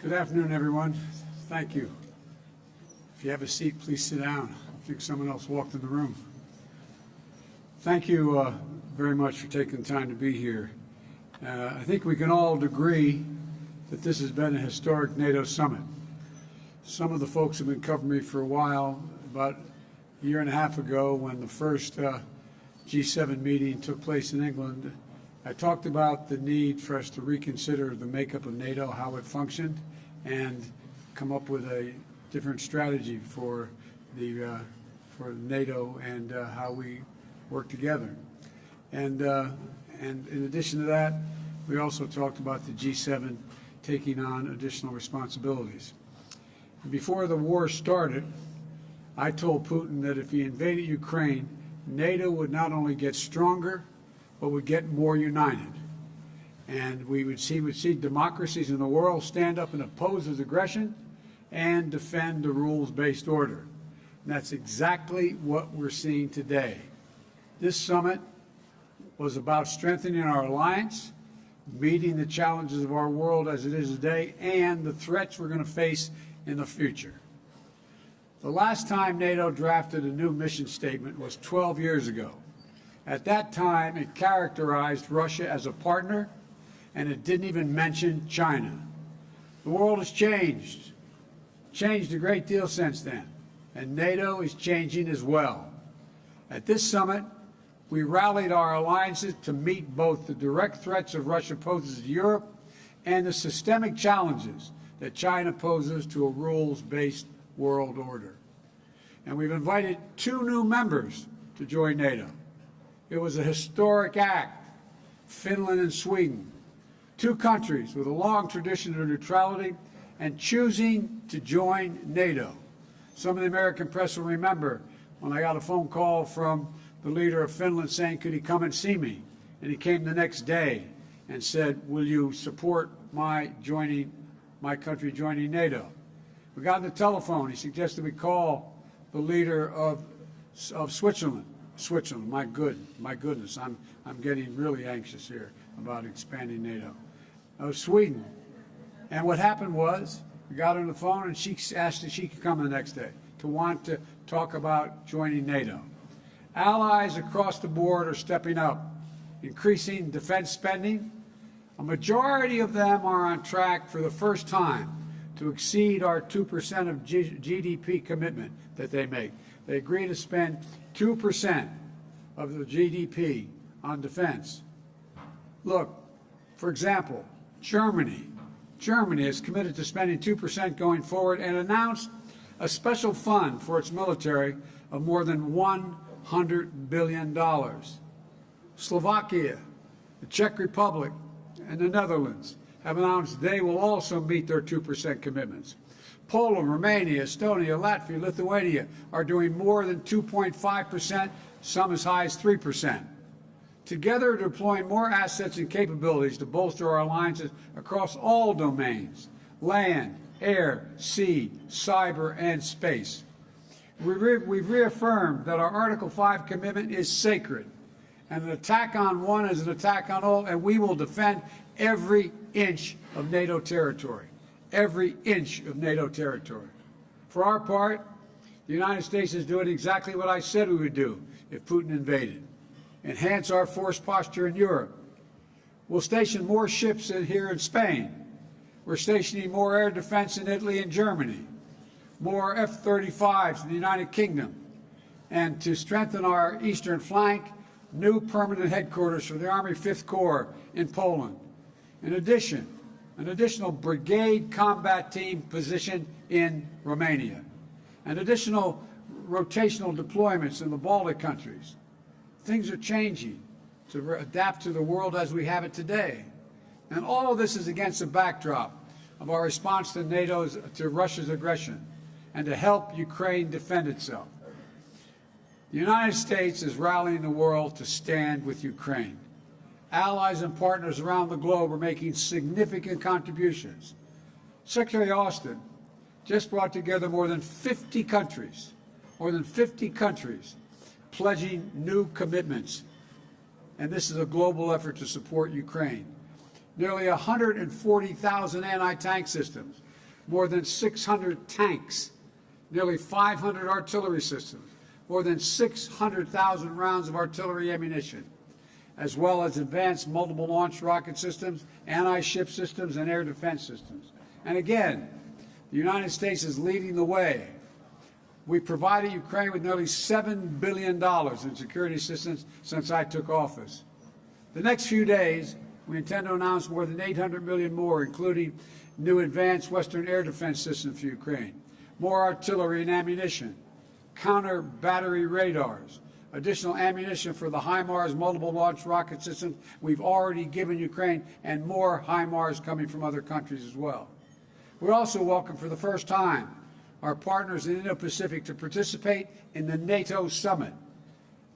Good afternoon, everyone. Thank you. If you have a seat, please sit down. I think someone else walked in the room. Thank you very much for taking the time to be here. I think we can all agree that this has been a historic NATO summit. Some of the folks have been covering me for a while. About a year and a half ago, when the first G7 meeting took place in England, I talked about the need for us to reconsider the makeup of NATO, how it functioned, and come up with a different strategy for NATO and how we work together. And in addition to that, we also talked about the G7 taking on additional responsibilities. Before the war started, I told Putin that if he invaded Ukraine, NATO would not only get stronger, but would get more united. And we would see democracies in the world stand up and oppose his aggression and defend the rules-based order. And that's exactly what we're seeing today. This summit was about strengthening our alliance, meeting the challenges of our world as it is today, and the threats we're going to face in the future. The last time NATO drafted a new mission statement was 12 years ago. At that time, it characterized Russia as a partner, and it didn't even mention China. The world has changed a great deal since then, and NATO is changing as well. At this summit, we rallied our alliances to meet both the direct threats of Russia poses to Europe and the systemic challenges that China poses to a rules-based world order. And we've invited 2 new members to join NATO. It was a historic act, Finland and Sweden, 2 countries with a long tradition of neutrality and choosing to join NATO. Some of the American press will remember when I got a phone call from the leader of Finland saying, could he come and see me? And he came the next day and said, will you support my country joining NATO? We got on the telephone. He suggested we call the leader of Switzerland. Switzerland, my goodness, I'm getting really anxious here about expanding NATO. Sweden. And what happened was, we got on the phone and she asked if she could come the next day to want to talk about joining NATO. Allies across the board are stepping up, increasing defense spending. A majority of them are on track for the first time to exceed our 2% of GDP commitment that they make. They agree to spend 2% of the GDP on defense. Look, for example, Germany is committed to spending 2% going forward and announced a special fund for its military of more than $100 billion. Slovakia, the Czech Republic, and the Netherlands have announced they will also meet their 2% commitments. Poland, Romania, Estonia, Latvia, Lithuania are doing more than 2.5%, some as high as 3%. Together, deploying more assets and capabilities to bolster our alliances across all domains: land, air, sea, cyber, and space. We've reaffirmed that our Article 5 commitment is sacred, and an attack on one is an attack on all, and we will defend every inch of NATO territory. Every inch of NATO territory. For our part, the United States is doing exactly what I said we would do if Putin invaded. Enhance our force posture in Europe. We'll station more ships here in Spain. We're stationing more air defense in Italy and Germany, more F-35s in the United Kingdom, and to strengthen our eastern flank, new permanent headquarters for the Army 5th Corps in Poland. In addition, an additional brigade combat team position in Romania, and additional rotational deployments in the Baltic countries. Things are changing to adapt to the world as we have it today. And all of this is against the backdrop of our response to Russia's aggression and to help Ukraine defend itself. The United States is rallying the world to stand with Ukraine. Allies and partners around the globe are making significant contributions. Secretary Austin just brought together more than 50 countries, pledging new commitments. And this is a global effort to support Ukraine. Nearly 140,000 anti-tank systems, more than 600 tanks, nearly 500 artillery systems, more than 600,000 rounds of artillery ammunition, as well as advanced multiple launch rocket systems, anti-ship systems, and air defense systems. And again, the United States is leading the way. We provided Ukraine with nearly $7 billion in security assistance since I took office. The next few days, we intend to announce more than $800 million more, including new advanced Western air defense systems for Ukraine, more artillery and ammunition, counter battery radars, additional ammunition for the HIMARS multiple launch rocket systems we've already given Ukraine, and more HIMARS coming from other countries as well. We also welcome for the first time our partners in Indo-Pacific to participate in the NATO summit.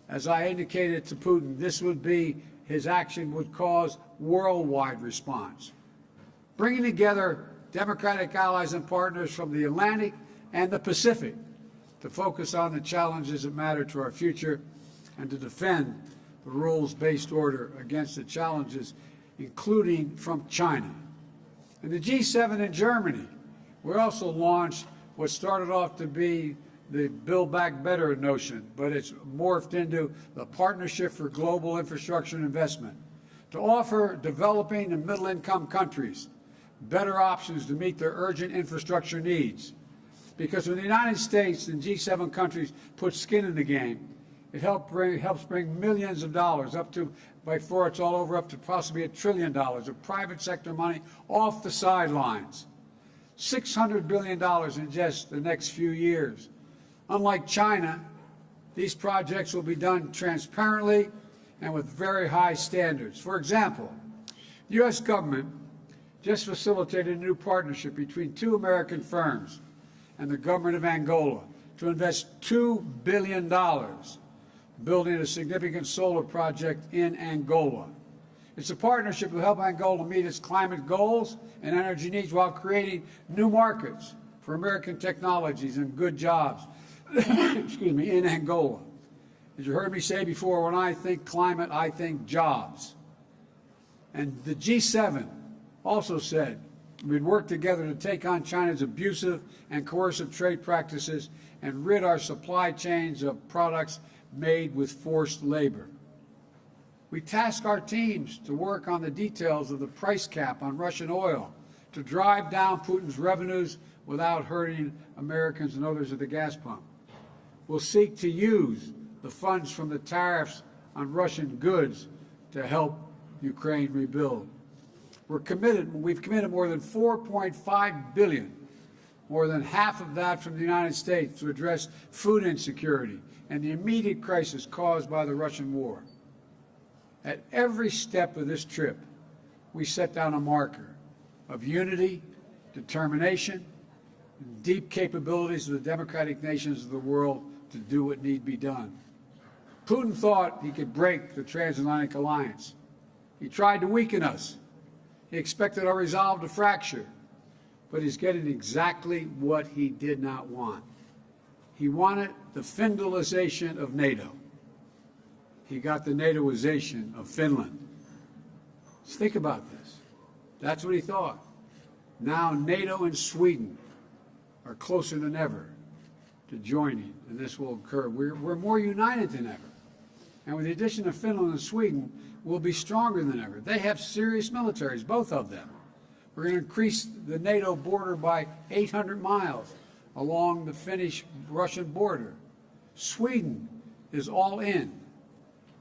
As I indicated to Putin, his action would cause worldwide response, bringing together democratic allies and partners from the Atlantic and the Pacific to focus on the challenges that matter to our future and to defend the rules-based order against the challenges, including from China. In the G7 in Germany, we also launched what started off to be the Build Back Better notion, but it's morphed into the Partnership for Global Infrastructure and Investment, to offer developing and middle-income countries better options to meet their urgent infrastructure needs. Because when the United States and G7 countries put skin in the game, it helps bring millions of dollars up to, before it's all over, up to possibly $1 trillion of private sector money off the sidelines. $600 billion in just the next few years. Unlike China, these projects will be done transparently and with very high standards. For example, the U.S. government just facilitated a new partnership between two American firms and the government of Angola to invest $2 billion building a significant solar project in Angola. It's a partnership that will help Angola meet its climate goals and energy needs while creating new markets for American technologies and good jobs in Angola. As you heard me say before, when I think climate, I think jobs. And the G7 also said we'd work together to take on China's abusive and coercive trade practices and rid our supply chains of products made with forced labor. We task our teams to work on the details of the price cap on Russian oil to drive down Putin's revenues without hurting Americans and others at the gas pump. We'll seek to use the funds from the tariffs on Russian goods to help Ukraine rebuild. We've committed more than $4.5 billion, more than half of that from the United States, to address food insecurity and the immediate crisis caused by the Russian war. At every step of this trip, we set down a marker of unity, determination, and deep capabilities of the democratic nations of the world to do what need be done. Putin thought he could break the transatlantic alliance. He tried to weaken us. He expected our resolve to fracture, but he's getting exactly what he did not want. He wanted the Finlandization of NATO. He got the NATOization of Finland. Let's think about this. That's what he thought. Now NATO and Sweden are closer than ever to joining, and this will occur. We're more united than ever. And with the addition of Finland and Sweden, we'll be stronger than ever. They have serious militaries, both of them. We're going to increase the NATO border by 800 miles along the Finnish-Russian border. Sweden is all in.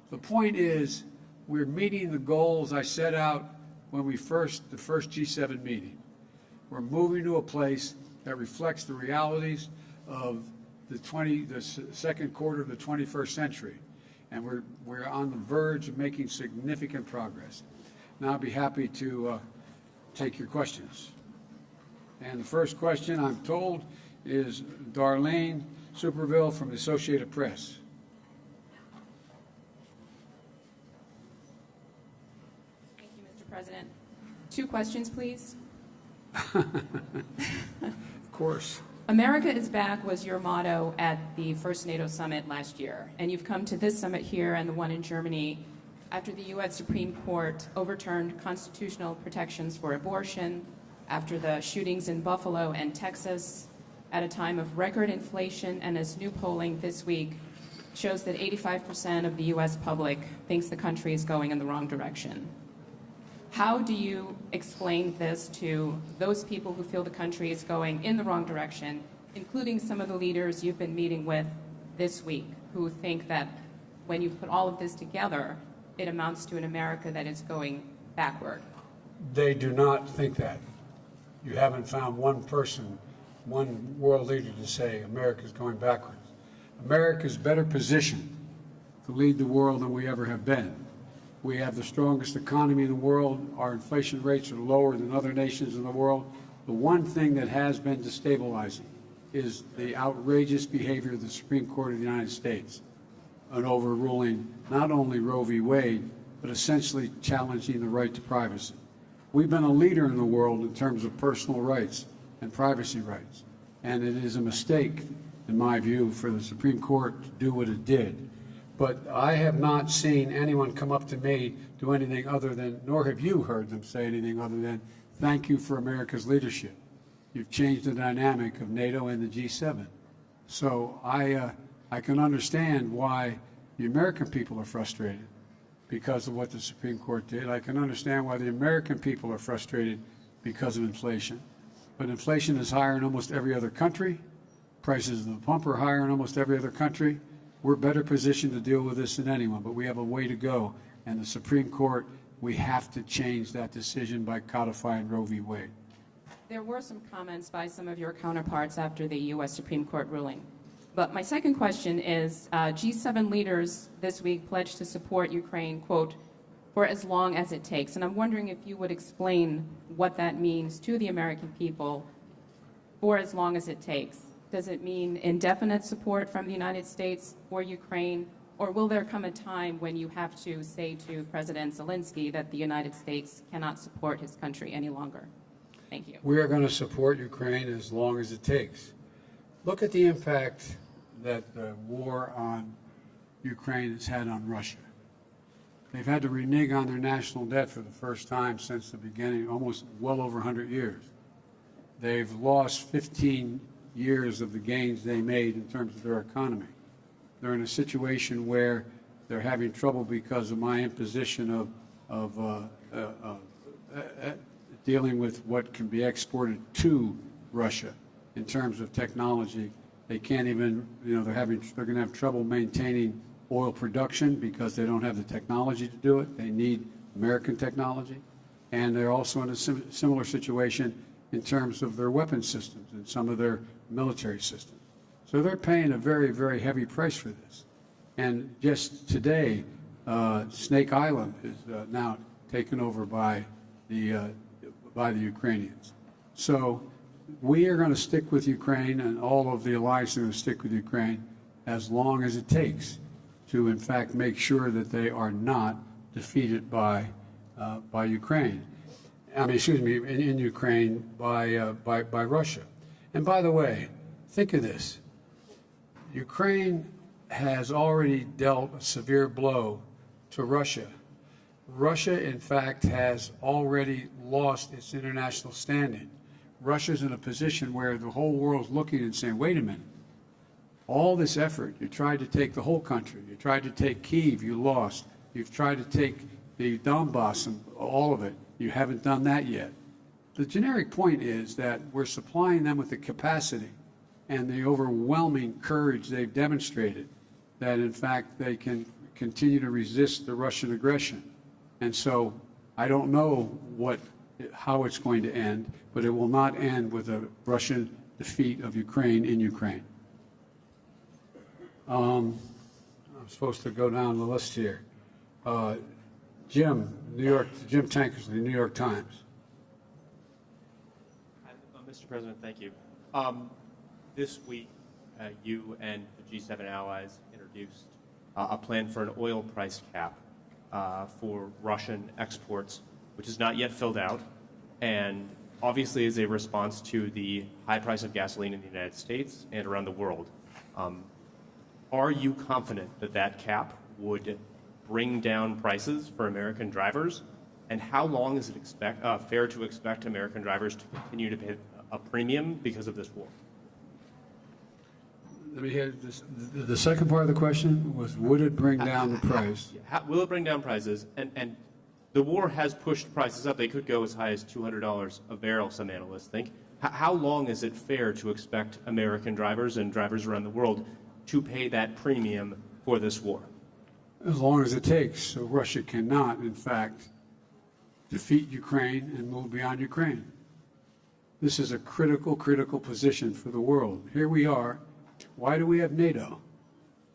The point is, we're meeting the goals I set out when the first G7 meeting. We're moving to a place that reflects the realities of the second quarter of the 21st century. And we're on the verge of making significant progress. Now I'll be happy to take your questions. And the first question, I'm told, is Darlene Superville from the Associated Press. Thank you, Mr. President. 2 questions, please. Of course. America is back was your motto at the first NATO summit last year, and you've come to this summit here and the one in Germany after the U.S. Supreme Court overturned constitutional protections for abortion, after the shootings in Buffalo and Texas, at a time of record inflation, and as new polling this week shows that 85% of the U.S. public thinks the country is going in the wrong direction. How do you explain this to those people who feel the country is going in the wrong direction, including some of the leaders you've been meeting with this week, who think that when you put all of this together, it amounts to an America that is going backward? They do not think that. You haven't found one person, one world leader to say America's going backwards. America's better positioned to lead the world than we ever have been. We have the strongest economy in the world. Our inflation rates are lower than other nations in the world. The one thing that has been destabilizing is the outrageous behavior of the Supreme Court of the United States in overruling not only Roe v. Wade, but essentially challenging the right to privacy. We've been a leader in the world in terms of personal rights and privacy rights, and it is a mistake, in my view, for the Supreme Court to do what it did. But I have not seen anyone come up to me do anything other than, nor have you heard them say anything other than, thank you for America's leadership. You've changed the dynamic of NATO and the G7. So I can understand why the American people are frustrated because of what the Supreme Court did. I can understand why the American people are frustrated because of inflation. But inflation is higher in almost every other country. Prices of the pump are higher in almost every other country. We're better positioned to deal with this than anyone, but we have a way to go. And the Supreme Court, we have to change that decision by codifying Roe v. Wade. There were some comments by some of your counterparts after the U.S. Supreme Court ruling. But my second question is, G7 leaders this week pledged to support Ukraine, quote, for as long as it takes. And I'm wondering if you would explain what that means to the American people, for as long as it takes. Does it mean indefinite support from the United States for Ukraine, or will there come a time when you have to say to President Zelensky that the United States cannot support his country any longer? Thank you. We are going to support Ukraine as long as it takes. Look at the impact that the war on Ukraine has had on Russia. They've had to renege on their national debt for the first time since the beginning, almost well over 100 years. They've lost 15 years of the gains they made in terms of their economy. They're in a situation where they're having trouble because of my imposition of dealing with what can be exported to Russia in terms of technology. They can't even, they're going to have trouble maintaining oil production because they don't have the technology to do it. They need American technology. And they're also in a similar situation in terms of their weapon systems and some of their military systems. So they're paying a very, very heavy price for this. And just today, Snake Island is now taken over by the Ukrainians. So we are going to stick with Ukraine, and all of the allies are going to stick with Ukraine as long as it takes to, in fact, make sure that they are not defeated by Ukraine. In Ukraine by Russia. And by the way, think of this. Ukraine has already dealt a severe blow to Russia. Russia, in fact, has already lost its international standing. Russia's in a position where the whole world's looking and saying, wait a minute, all this effort, you tried to take the whole country, you tried to take Kyiv, you lost, you've tried to take the Donbass and all of it, you haven't done that yet. The generic point is that we're supplying them with the capacity and the overwhelming courage they've demonstrated that, in fact, they can continue to resist the Russian aggression. And so I don't know how it's going to end, but it will not end with a Russian defeat of Ukraine in Ukraine. I'm supposed to go down the list here. Jim Tankersley, New York Times. Mr. President, thank you. This week, you and the G7 allies introduced a plan for an oil price cap for Russian exports, which is not yet filled out, and obviously is a response to the high price of gasoline in the United States and around the world. Are you confident that that cap would bring down prices for American drivers And how long is it fair to expect American drivers to continue to pay a premium because of this war? Let me hear this. The second part of the question was, would it bring down the price? Will it bring down prices? And the war has pushed prices up. They could go as high as $200 a barrel, some analysts think. How long is it fair to expect American drivers and drivers around the world to pay that premium for this war? As long as it takes. So Russia cannot, in fact, defeat Ukraine and move beyond Ukraine. This is a critical position for the world. Here we are. Why do we have NATO?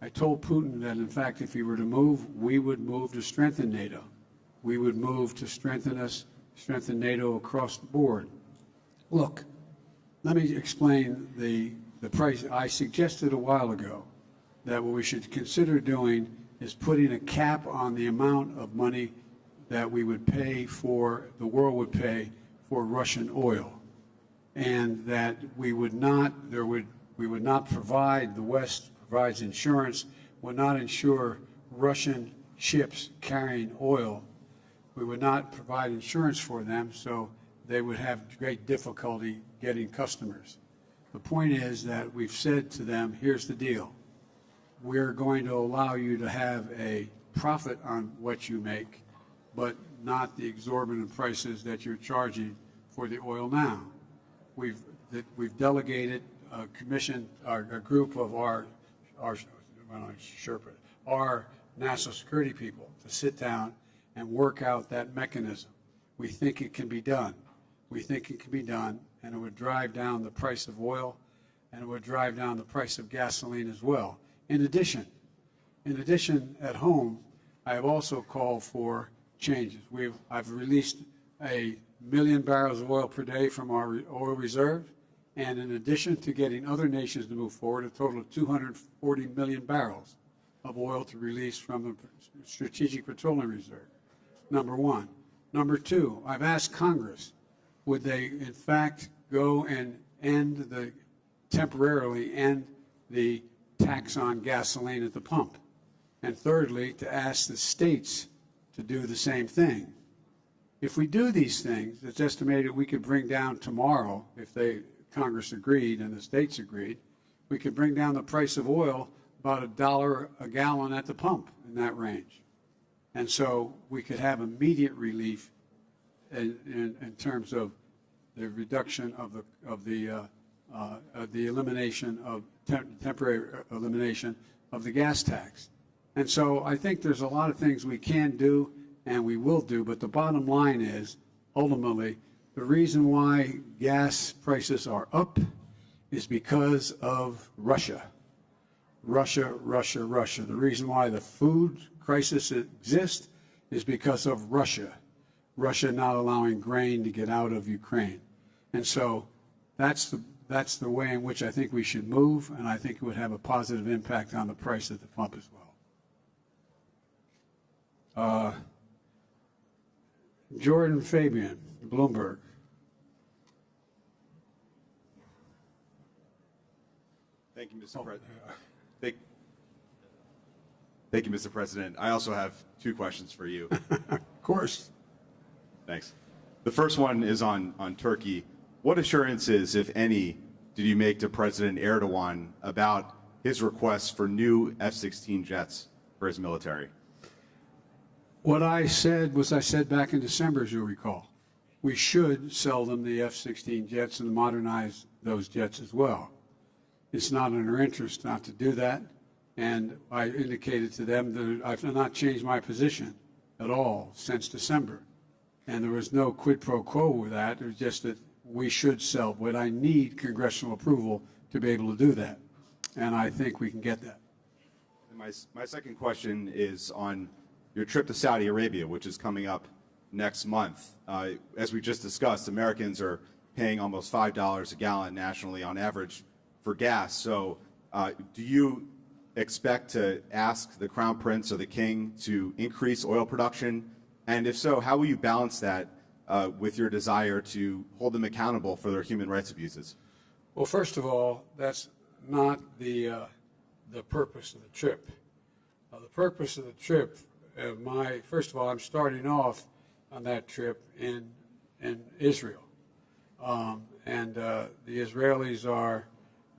I told Putin that, in fact, if he were to move, we would move to strengthen NATO. We would move to strengthen NATO across the board. Look, let me explain the price. I suggested a while ago that what we should consider doing is putting a cap on the amount of money that we would pay for, the world would pay for Russian oil, and that we would not provide, the West provides insurance, would not insure Russian ships carrying oil. We would not provide insurance for them, so they would have great difficulty getting customers. The point is that we've said to them, here's the deal. We're going to allow you to have a profit on what you make, but not the exorbitant prices that you're charging for the oil now. We've delegated a commission, a group of our national security people to sit down and work out that mechanism. We think it can be done. We think it can be done, and it would drive down the price of oil, and it would drive down the price of gasoline as well. In addition, at home, I have also called for changes. I've released 1 million barrels of oil per day from our oil reserve, and in addition to getting other nations to move forward, a total of 240 million barrels of oil to release from the Strategic Petroleum Reserve, number one. Number two, I've asked Congress, would they in fact go and temporarily end the tax on gasoline at the pump? And thirdly, to ask the states to do the same thing. If we do these things, it's estimated we could bring down tomorrow, if Congress agreed and the states agreed, we could bring down the price of oil about $1 a gallon at the pump, in that range. And so we could have immediate relief in terms of the reduction of the elimination of temporary elimination of the gas tax. And so I think there's a lot of things we can do and we will do, but the bottom line is, ultimately, the reason why gas prices are up is because of Russia. Russia. The reason why the food crisis exists is because of Russia. Russia not allowing grain to get out of Ukraine. And so that's the way in which I think we should move, and I think it would have a positive impact on the price at the pump as well. Jordan Fabian, Bloomberg. Thank you, Mr. President. Thank you, Mr. President. I also have two questions for you. Of course. Thanks. The first one is on Turkey. What assurances, if any, did you make to President Erdogan about his request for new F-16 jets for his military? What I said back in December, as you'll recall. We should sell them the F-16 jets and modernize those jets as well. It's not in our interest not to do that, and I indicated to them that I've not changed my position at all since December. And there was no quid pro quo with that. It was just that we should sell, but I need congressional approval to be able to do that, and I think we can get that. And my second question is on your trip to Saudi Arabia, which is coming up next month. As we just discussed, Americans are paying almost $5 a gallon nationally on average for gas. So do you expect to ask the Crown Prince or the King to increase oil production? And if so, how will you balance that with your desire to hold them accountable for their human rights abuses? Well, first of all, that's not the purpose of the trip. The purpose of the trip, first of all, I'm starting off on that trip in Israel. The Israelis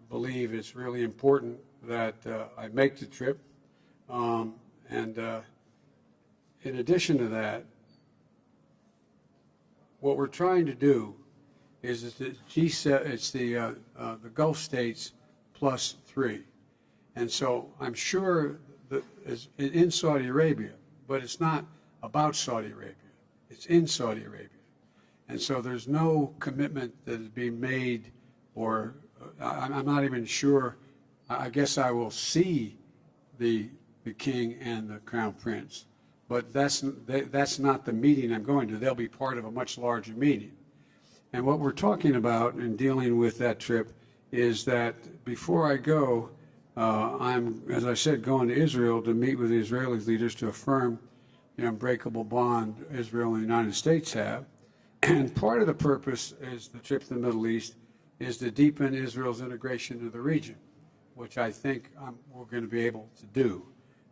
believe it's really important that I make the trip. In addition to that, what we're trying to do is the G7, it's the Gulf states plus 3. And so I'm sure that it's in Saudi Arabia, but it's not about Saudi Arabia. It's in Saudi Arabia. And so there's no commitment that is being made, or I'm not even sure. I guess I will see the king and the crown prince, but that's not the meeting I'm going to. They'll be part of a much larger meeting. And what we're talking about in dealing with that trip is that before I go, I'm, as I said, going to Israel to meet with the Israeli leaders to affirm the unbreakable bond Israel and the United States have. And part of the purpose is the trip to the Middle East is to deepen Israel's integration into the region, which I think we're going to be able to do,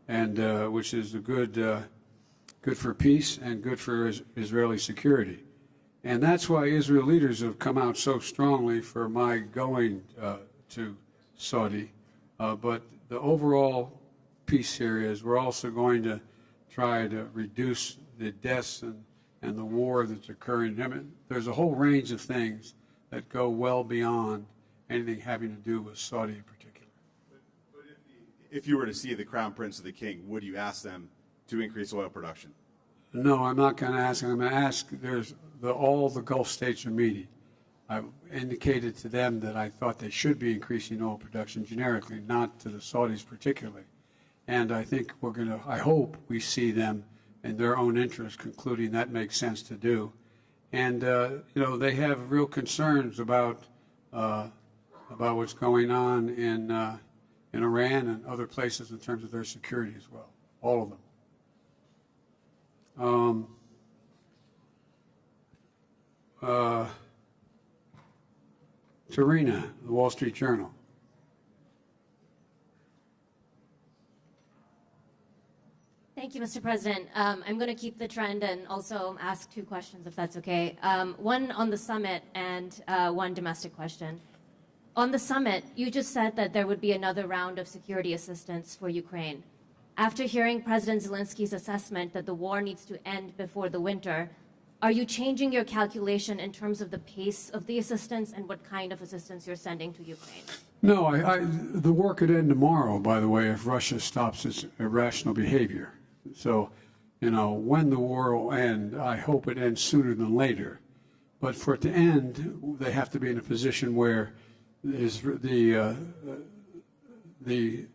and which is good for peace and good for Israeli security. And that's why Israel leaders have come out so strongly for my going to Saudi. But the overall piece here is we're also going to try to reduce the deaths and the war that's occurring. I mean, there's a whole range of things that go well beyond anything having to do with Saudi in particular. But if you were to see the crown prince or the king, would you ask them to increase oil production? No, I'm not going to ask. I'm going to ask. All the Gulf states are meeting. I indicated to them that I thought they should be increasing oil production generically, not to the Saudis particularly. And I think I hope we see them in their own interest concluding that makes sense to do. And, they have real concerns about what's going on in Iran and other places in terms of their security as well, all of them. Tarina, the Wall Street Journal. Thank you, Mr. President. I'm going to keep the trend and also ask 2 questions, if that's okay. One on the summit and one domestic question. On the summit, you just said that there would be another round of security assistance for Ukraine. After hearing President Zelensky's assessment that the war needs to end before the winter, are you changing your calculation in terms of the pace of the assistance and what kind of assistance you're sending to Ukraine? No, the war could end tomorrow, by the way, if Russia stops its irrational behavior. So, when the war will end, I hope it ends sooner than later. But for it to end, they have to be in a position where the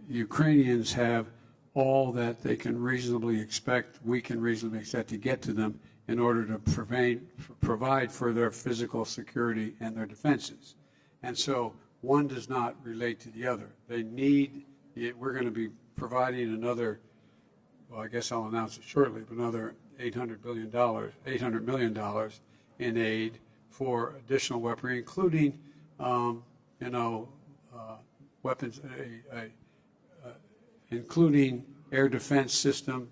Ukrainians have all that they can reasonably expect, we can reasonably expect to get to them in order to provide for their physical security and their defenses. And so one does not relate to the other. We're going to be providing another, well, I guess I'll announce it shortly, but another $800 million in aid for additional weaponry, including, weapons, including air defense system,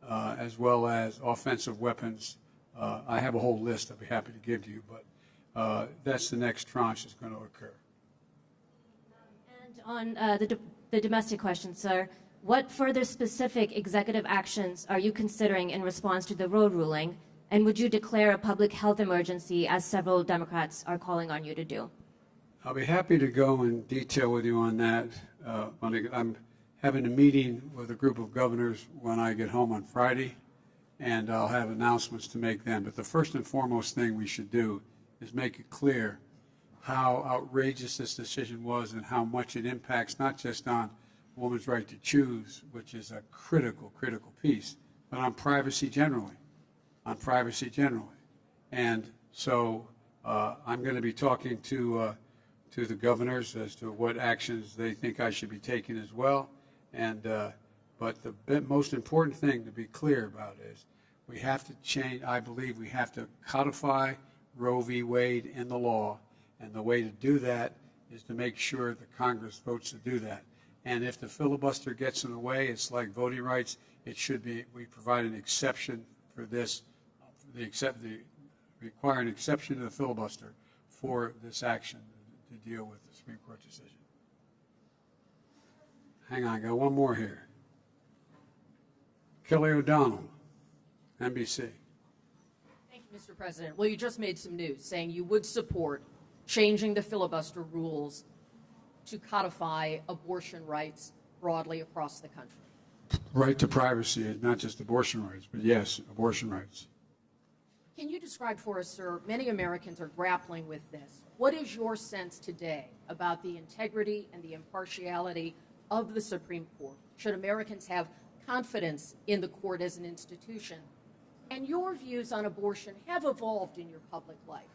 as well as offensive weapons. I have a whole list I'd be happy to give to you, but that's the next tranche that's going to occur. And on the domestic question, sir, what further specific executive actions are you considering in response to the Roe ruling, and would you declare a public health emergency, as several Democrats are calling on you to do? I'll be happy to go in detail with you on that. I'm having a meeting with a group of governors when I get home on Friday, and I'll have announcements to make then. But the first and foremost thing we should do is make it clear how outrageous this decision was and how much it impacts not just on a woman's right to choose, which is a critical piece, but on privacy generally. And so I'm going to be talking to the governors as to what actions they think I should be taking as well. And but the most important thing to be clear about is we have to change. I believe we have to codify Roe v. Wade in the law, and the way to do that is to make sure the Congress votes to do that. And if the filibuster gets in the way, it's like voting rights. It should be we provide an exception for this require an exception to the filibuster for this action to deal with the Supreme Court decision. Hang on, I got one more here. Kelly O'Donnell, NBC. Thank you, Mr. President. Well, you just made some news saying you would support changing the filibuster rules to codify abortion rights broadly across the country. Right to privacy, not just abortion rights, but yes, abortion rights. Can you describe for us, sir, many Americans are grappling with this. What is your sense today about the integrity and the impartiality of the Supreme Court? Should Americans have confidence in the court as an institution? And your views on abortion have evolved in your public life.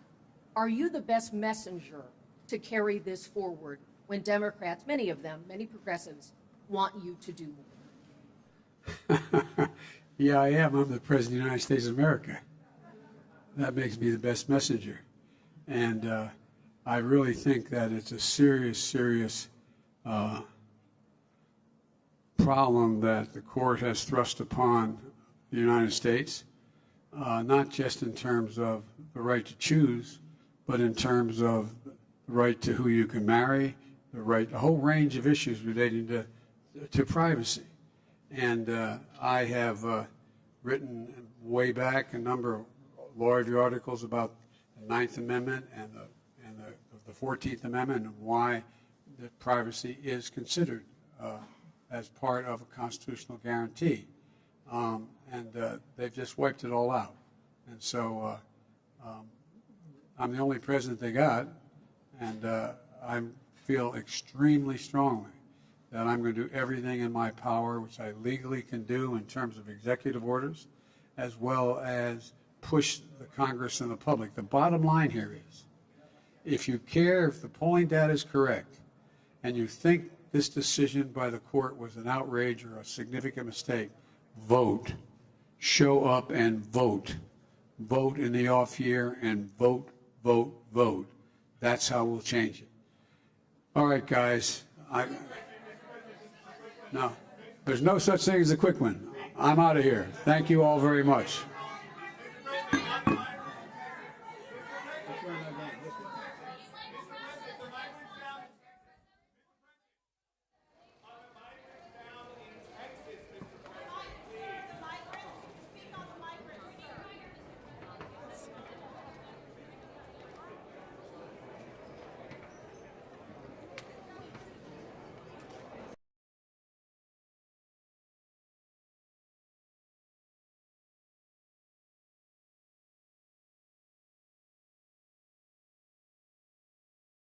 Are you the best messenger to carry this forward when Democrats, many of them, many progressives, want you to do more? Yeah, I am. I'm the President of the United States of America. That makes me the best messenger. And I really think that it's a serious problem that the court has thrust upon the United States, not just in terms of the right to choose, but in terms of the right to who you can marry, a whole range of issues relating to privacy. And I have written way back a number of large articles about the Ninth Amendment and the 14th Amendment and why the privacy is considered as part of a constitutional guarantee. They've just wiped it all out. And so I'm the only president they got, and I feel extremely strongly that I'm going to do everything in my power, which I legally can do in terms of executive orders, as well as push the Congress and the public. The bottom line here is, if you care, if the polling data is correct, and you think this decision by the court was an outrage or a significant mistake, vote. Show up and vote. Vote in the off year and vote, vote, vote. That's how we'll change it. All right, guys. No, there's no such thing as a quick one. I'm out of here. Thank you all very much.